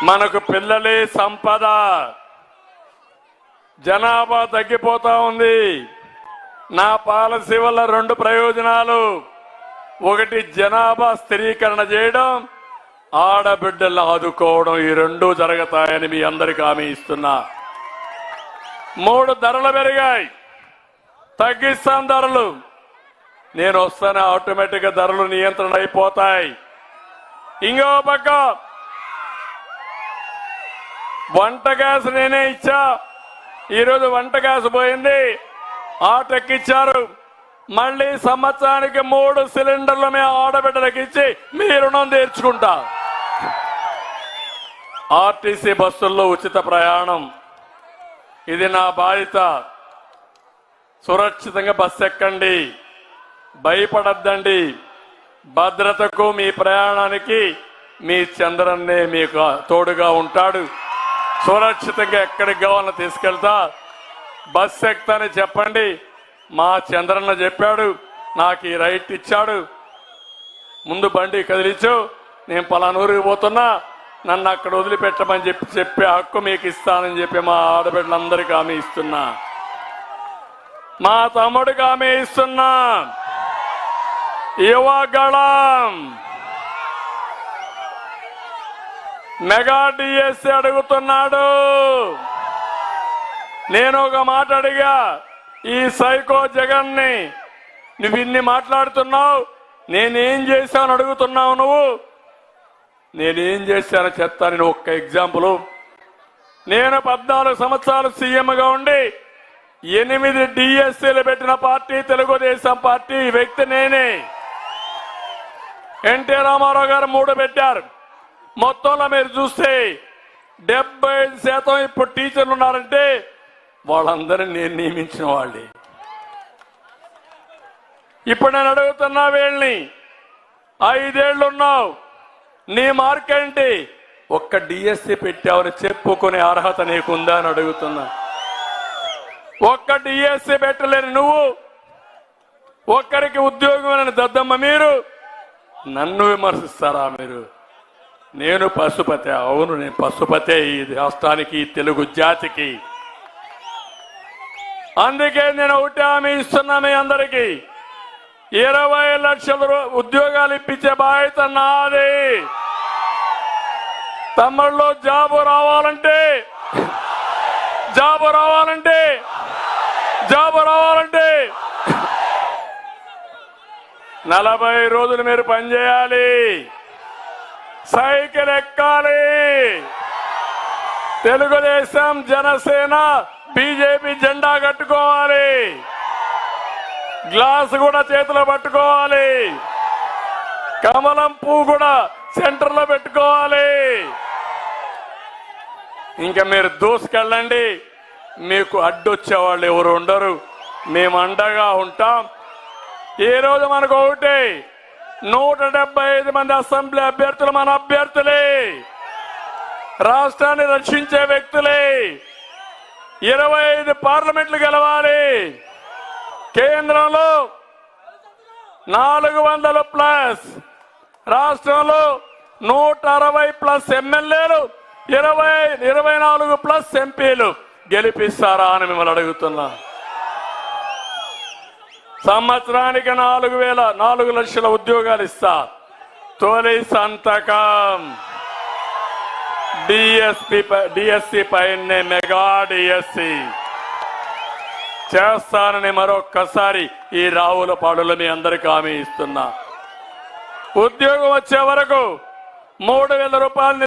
మనకు పిల్లలే సంపద. జనాభా తగ్గిపోతా ఉంది. నా పాలసీ వల్ల రెండు ప్రయోజనాలు. ఒకటి, జనాభా స్థిరీకరణ చేయడం, ఆడబిడ్డలను ఆదుకోవడం. ఈ రెండూ జరుగుతాయని మీ అందరికీ హామీ ఇస్తున్నా. 3, ధరలు పెరిగాయి, తగ్గిస్తాం ధరలు. నేను వస్తానే ఆటోమేటిక్ గా ధరలు నియంత్రణ అయిపోతాయి. ఇంకో పక్క వంట గ్యాస్ నేనే ఇచ్చా. ఈరోజు వంట గ్యాస్ పోయింది, ఆటెక్కిచ్చారు. మళ్ళీ సంవత్సరానికి 3 సిలిండర్లు మేము ఆడబిడ్డలకు ఇచ్చి మీ రుణం తీర్చుకుంటా. ఆర్టీసీ బస్సుల్లో ఉచిత ప్రయాణం, ఇది నా బాధ్యత. సురక్షితంగా బస్సు ఎక్కండి, భయపడద్దండి. భద్రతకు మీ ప్రయాణానికి మీ చంద్రన్నే మీకు తోడుగా ఉంటాడు. సురక్షితంగా ఎక్కడికి కావాలని తీసుకెళ్తా. బస్సు ఎక్కుతాని చెప్పండి. మా చంద్రన్న చెప్పాడు, నాకు ఈ రైట్ ఇచ్చాడు. ముందు బండి కదిలించు, నేను పలానూరికి పోతున్నా, నన్ను అక్కడ వదిలిపెట్టమని చెప్పే హక్కు మీకు ఇస్తానని చెప్పి మా ఆడబిడ్డలందరికీ హామీ ఇస్తున్నా. మా తమ్ముడికి హామీ ఇస్తున్నా. యువగళం మెగా డిఎస్సి అడుగుతున్నాడు. నేను ఒక మాట అడిగా, ఈ సైకో జగన్ ని నువ్వు ఇన్ని మాట్లాడుతున్నావు, నేనేం చేశాను అడుగుతున్నావు. నువ్వు నేనేం చేశానో చెప్తాను. నేను ఒక్క ఎగ్జాంపుల్. నేను 14 సంవత్సరాలు సీఎంగా ఉండి 8 డిఎస్సీలు పెట్టిన పార్టీ తెలుగుదేశం పార్టీ. ఈ వ్యక్తి నేనే. ఎన్టీ రామారావు గారు 3 పెట్టారు. మొత్తంలో మీరు చూస్తే 75% ఇప్పుడు టీచర్లు ఉన్నారంటే వాళ్ళందరినీ నేను నియమించిన వాళ్ళే. ఇప్పుడు నేను అడుగుతున్నా, వీళ్ళని 5 ఏళ్ళు ఉన్నావు, నీ మార్క్ ఏంటి? ఒక్క డిఎస్సి పెట్టావని చెప్పుకునే అర్హత నీకుందా అని అడుగుతున్నా. ఒక్క డిఎస్సి పెట్టలేని నువ్వు, ఒక్కరికి ఉద్యోగం దద్దమ్మ మీరు నన్ను విమర్శిస్తారా? మీరు నేను పశుపతి. అవును, నేను పశుపతే ఈ రాష్ట్రానికి, తెలుగు జాతికి. అందుకే నేను ఒకటి హామీ ఇస్తున్నా మీ అందరికీ, 20 లక్షల ఉద్యోగాలు ఇప్పించే బాధ్యత నాది. తమ్ముళ్ళు జాబు రావాలంటే 40 రోజులు మీరు పనిచేయాలి, సైకిల్ ఎక్కాలి. తెలుగుదేశం, జనసేన, బీజేపీ జెండా కట్టుకోవాలి, గ్లాస్ కూడా చేతిలో పట్టుకోవాలి, కమలం పువ్వు కూడా సెంటర్ లో పెట్టుకోవాలి. ఇంకా మీరు దూసుకెళ్ళండి, మీకు అడ్డొచ్చేవాళ్ళు ఎవరు ఉండరు. మేము అండగా ఉంటాం. ఈ రోజు మనకు ఒకటి 175 మంది అసెంబ్లీ అభ్యర్థులు మన అభ్యర్థులే, రాష్ట్రాన్ని రక్షించే వ్యక్తులే. 25 పార్లమెంట్లు గెలవాలి. కేంద్రంలో 400+, రాష్ట్రంలో 160+ ఎమ్మెల్యేలు, 24+ ఎంపీలు గెలిపిస్తారా అని మిమ్మల్ని అడుగుతున్నా. సంవత్సరానికి 4 లక్షల ఉద్యోగాలు ఇస్తా. తొలి సంతకం డిఎస్సి పైనే, మెగా డిఎస్సి చేస్తానని మరొక్కసారి ఈ రావులపాడులో మీ అందరికీ హామీ ఇస్తున్నా. ఉద్యోగం వచ్చే వరకు 3,000 రూపాయలు